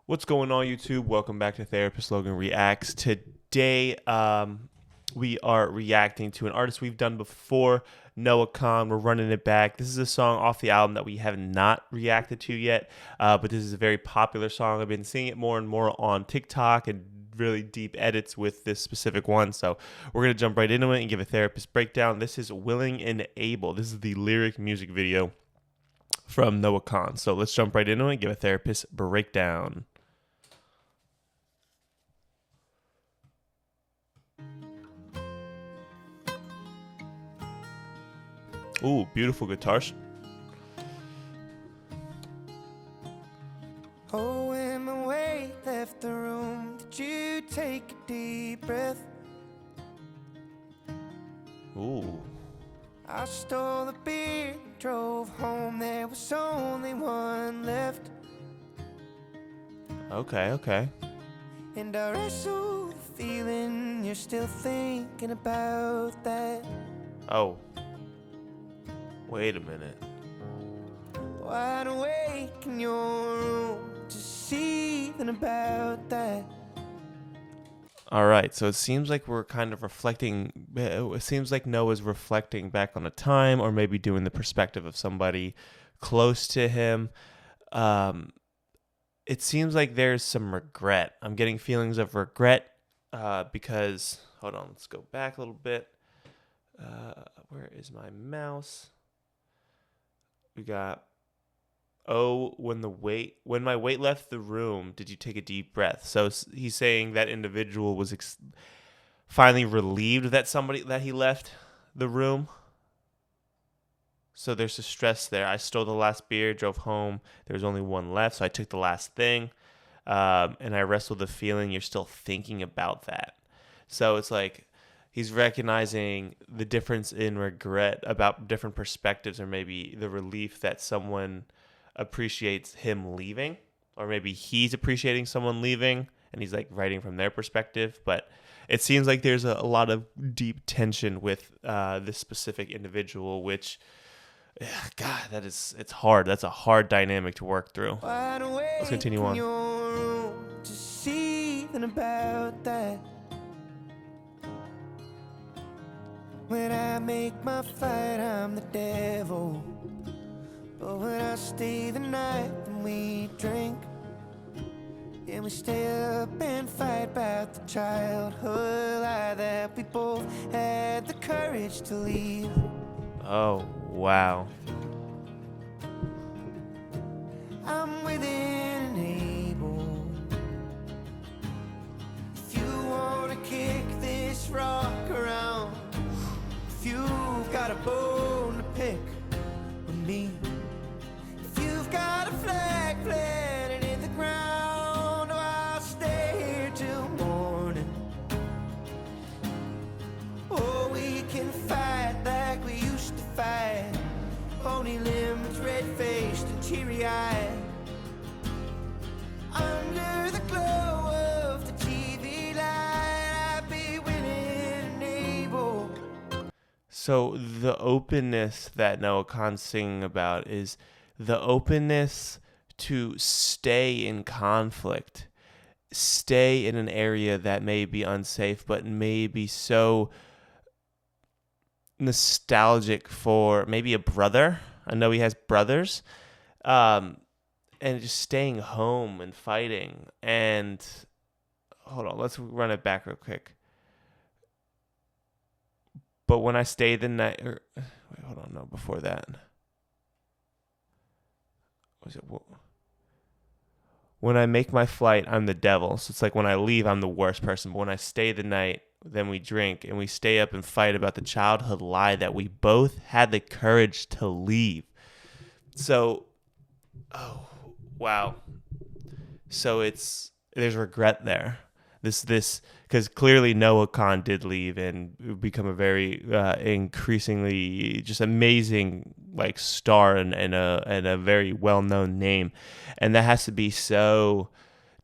What's going on, YouTube? Welcome back to Therapist Logan Reacts. Today, we are reacting to an artist we've done before, Noah Kahan. We're running it back. This is a song off the album that we have not reacted to yet, but this is a very popular song. I've been seeing it more and more on TikTok and really deep edits with this specific one. So we're going to jump right into it and give a therapist breakdown. This is Willing and Able. This is the lyric music video from Noah Kahan. So let's jump right into it and give a therapist breakdown. Ooh, beautiful guitars. Oh, when my weight left the room, did you take a deep breath? Ooh. I stole the beer, drove home, there was only one left. Okay. And I wrestled the feeling you're still thinking about that. Oh. Wait a minute. Wide awake in your room, just seething about that. All right, so it seems like we're kind of reflecting. It seems like Noah's reflecting back on a time, or maybe doing the perspective of somebody close to him. It seems like there's some regret. I'm getting feelings of regret because, hold on, let's go back a little bit. Where is my mouse? We got, when my weight left the room, did you take a deep breath? So he's saying that individual was finally relieved that he left the room. So there's a stress there. I stole the last beer, drove home. There was only one left, so I took the last thing. And I wrestled the feeling you're still thinking about that. So it's like he's recognizing the difference in regret about different perspectives, or maybe the relief that someone appreciates him leaving, or maybe he's appreciating someone leaving and he's like writing from their perspective. But it seems like there's a lot of deep tension with this specific individual, which, God, it's hard. That's a hard dynamic to work through. Let's continue on. Your room, just seething about that. When I make my fight, I'm the devil. But when I stay the night, then we drink. And we stay up and fight about the childhood lie that we both had the courage to leave. Oh, wow. I'm willing and able. If you wanna kick this rock around, if you've got a bone to pick with me, if you've got a flag planted in the ground, oh, I'll stay here till morning. Oh, we can fight like we used to fight, pony limbs, red-faced and teary-eyed, under the glow of the TV light. I'd be willing and able. So the openness that Noah Kahan's singing about is the openness to stay in conflict, stay in an area that may be unsafe, but may be so nostalgic for maybe a brother. I know he has brothers, and just staying home and fighting. And hold on, let's run it back real quick. But when I stay the night, hold on, no, before that. Was it? When I make my flight, I'm the devil. So it's like when I leave, I'm the worst person. But when I stay the night, then we drink and we stay up and fight about the childhood lie that we both had the courage to leave. So, oh, wow. So there's regret there. This because clearly Noah Kahan did leave and become a very increasingly just amazing like star and a very well-known name, and that has to be so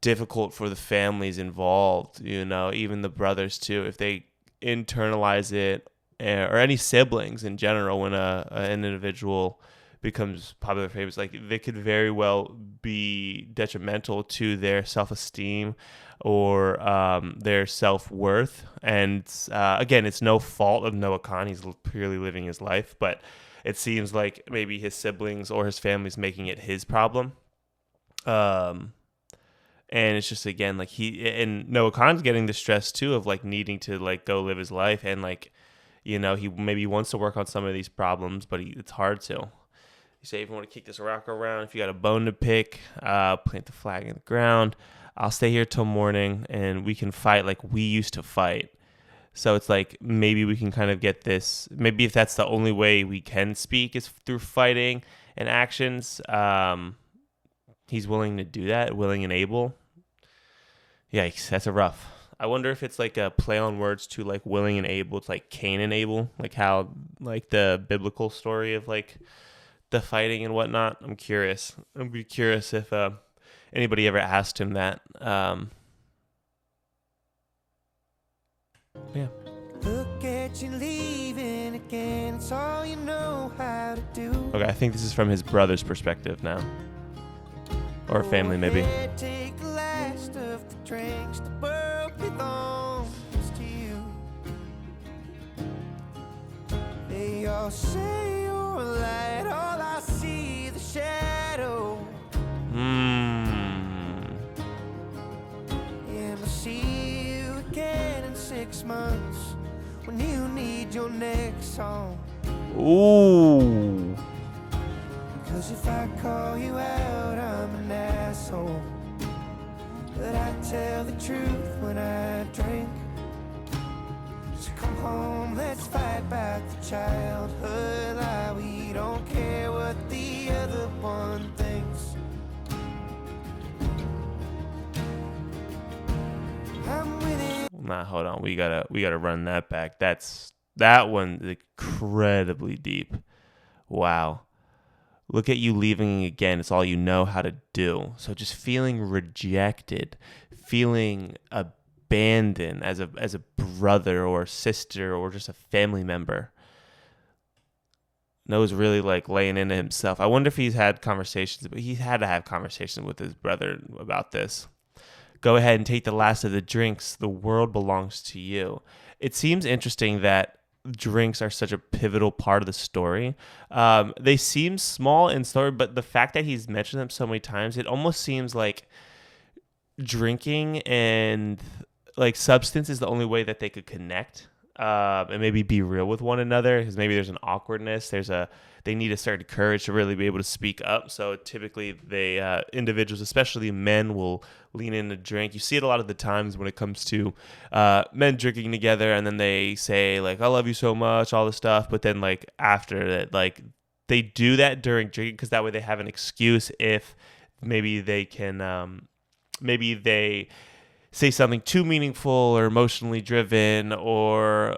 difficult for the families involved, even the brothers too, if they internalize it, or any siblings in general, when an individual becomes popular famous, like they could very well be detrimental to their self-esteem or their self-worth. And again, it's no fault of Noah Khan. He's purely living his life, but it seems like maybe his siblings or his family's making it his problem. And it's just, again, like and Noah Khan's getting the stress too of like needing to like go live his life, and like, he maybe wants to work on some of these problems, but it's hard to. You say, if you want to kick this rock around, if you got a bone to pick, plant the flag in the ground. I'll stay here till morning, and we can fight like we used to fight. So it's like, maybe we can kind of get this. Maybe if that's the only way we can speak is through fighting and actions, he's willing to do that, willing and able. Yikes, that's a rough. I wonder if it's like a play on words to like willing and able. It's like Cain and Abel, like how like the biblical story of like the fighting and whatnot. I'm curious. I'd be curious if anybody ever asked him that. Yeah. Look at you leaving again. It's all you know how to do. Okay, I think this is from his brother's perspective now, or family maybe. Take the last of the drinks. The world belongs to you. They all say you're a light. All I see the shadow. And I'll see you again in 6 months when you need your next song. Ooh. Cause if I call you out, I'm an asshole. But I tell the truth when I drink. So come home, let's fight about the childhood lie. We don't care what the other one thinks. I'm with it. Nah, hold on. We gotta run that back. That one's incredibly deep. Wow. Look at you leaving again. It's all you know how to do. So just feeling rejected, feeling abandoned as a brother or sister or just a family member. Noah's really like laying into himself. I wonder if he's had conversations, but he had to have conversations with his brother about this. Go ahead and take the last of the drinks. The world belongs to you. It seems interesting that drinks are such a pivotal part of the story. They seem small in story, but the fact that he's mentioned them so many times, it almost seems like drinking and like substance is the only way that they could connect and maybe be real with one another, because maybe there's an awkwardness. They need a certain courage to really be able to speak up. So typically individuals, especially men, will lean in to drink. You see it a lot of the times when it comes to men drinking together, and then they say like, I love you so much, all this stuff. But then like after that, like they do that during drinking because that way they have an excuse if maybe they can, maybe they say something too meaningful or emotionally driven or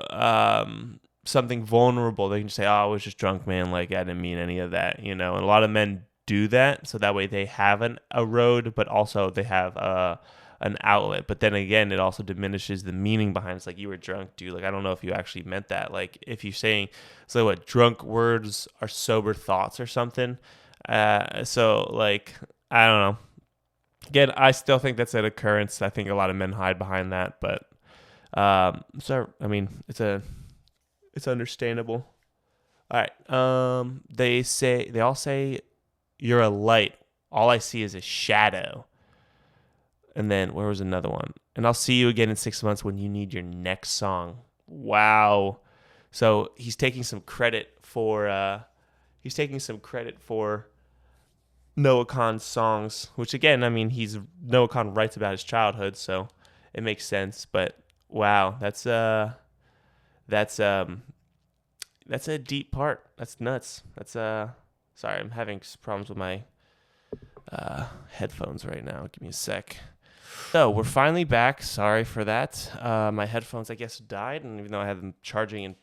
something vulnerable. They can just say, oh, I was just drunk, man. Like, I didn't mean any of that, And a lot of men do that. So that way they have a road, but also they have an outlet. But then again, it also diminishes the meaning behind it. It's like, you were drunk, dude. Like, I don't know if you actually meant that. Like, if you're saying, so what, drunk words are sober thoughts or something. So, like, I don't know. Again, I still think that's an occurrence. I think a lot of men hide behind that, but so I mean, it's understandable. All right. They all say you're a light. All I see is a shadow. And then where was another one? And I'll see you again in 6 months when you need your next song. Wow. So he's taking some credit for Noah Kahan's songs, which again, I mean, Noah Kahan writes about his childhood, so it makes sense. But wow, that's a deep part. That's nuts. Sorry, I'm having problems with my headphones right now. Give me a sec. So we're finally back. Sorry for that. My headphones, I guess, died, and even though I had them charging and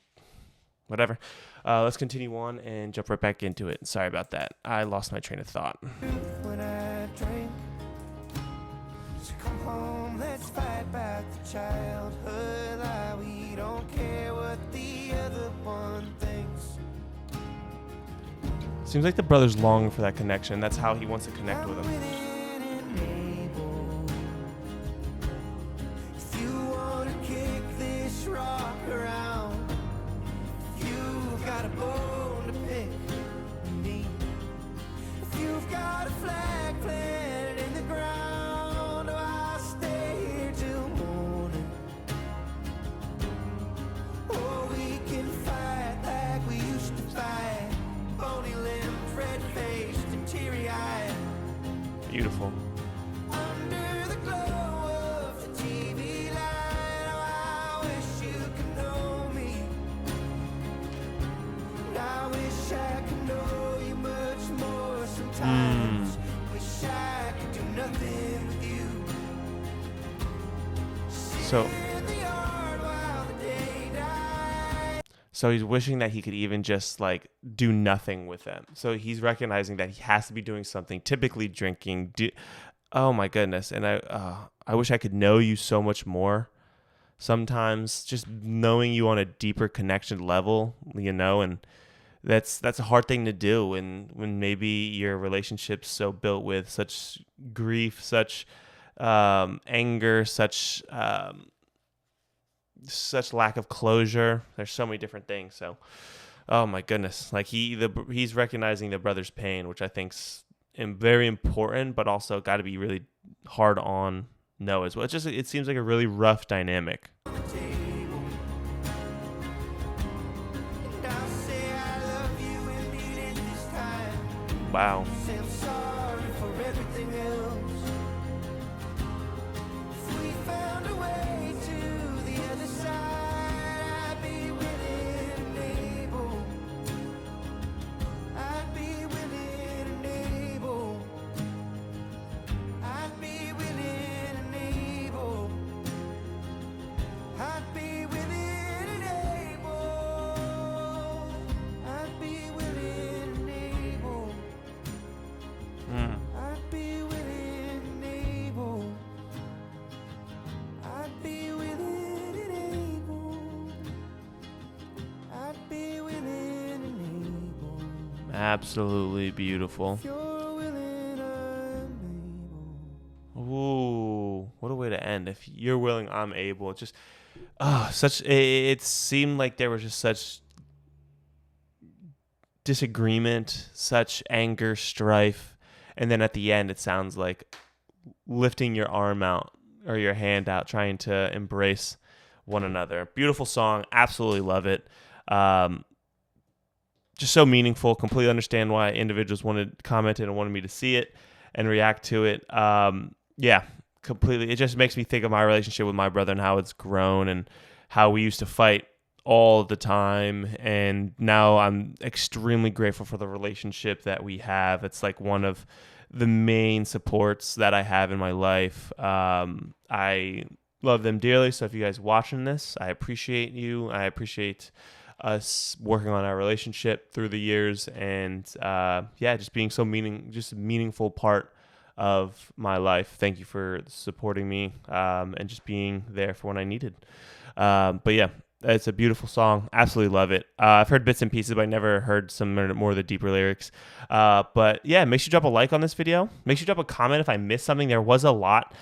whatever. Let's continue on and jump right back into it. Sorry about that. I lost my train of thought. When I drink, so come home, let's fight about the childhood lie. We don't care what the other one thinks. Seems like the brother's longing for that connection. That's how he wants to connect with him. If you wanna kick this rock around, if you've got a bone to pick with me, if you've got a flag planted in the ground, oh, I'll stay here till morning. Or we can fight like we used to fight, bony limbs, red faced and teary eyed. Beautiful. Under the glow of the TV light, oh, I wish you could know me. And I wish I could know you much more sometimes. Wish I could do nothing with you. So, Sit in the yard while the day dies. so he's wishing that he could even just like do nothing with them. So he's recognizing that he has to be doing something, typically drinking. Oh my goodness. And I wish I could know you so much more. Sometimes just knowing you on a deeper connection level, and that's a hard thing to do when maybe your relationship's so built with such grief, such anger, such lack of closure. There's so many different things. So, oh my goodness, like he's recognizing the brother's pain, which I think's very important, but also got to be really hard on Noah as well. It seems like a really rough dynamic. And I'll say I love you and mean it this time. Wow. Say I'm sorry for everything else. If we found a way to the other side, I'd be willing and able. I'd be willing and able. I'd be willing and able. I'd be willing and able. I'd be willing and able. I'd be willing and able. I'd be willing and able. I'd be willing and able. Absolutely beautiful. If you're willing, I'm able. Ooh, what a way to end. If you're willing, I'm able. It's just, it seemed like there was just such disagreement, such anger, strife. And then at the end, it sounds like lifting your arm out or your hand out, trying to embrace one another. Beautiful song. Absolutely love it. Just so meaningful. Completely understand why individuals commented and wanted me to see it and react to it. Yeah, completely. It just makes me think of my relationship with my brother and how it's grown and how we used to fight all the time. And now I'm extremely grateful for the relationship that we have. It's like one of the main supports that I have in my life. I love them dearly. So if you guys watching this, I appreciate you. I appreciate us working on our relationship through the years, and just being just a meaningful part of my life. Thank you for supporting me and just being there for when I needed. But yeah, it's a beautiful song. Absolutely love it. I've heard bits and pieces, but I never heard some more of the deeper lyrics. But yeah, make sure you drop a like on this video. Make sure you drop a comment if I missed something. There was a lot.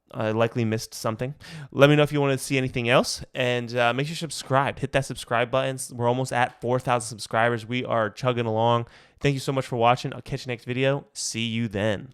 I likely missed something. Let me know if you want to see anything else, and make sure you subscribe. Hit that subscribe button. We're almost at 4,000 subscribers. We are chugging along. Thank you so much for watching. I'll catch you next video. See you then.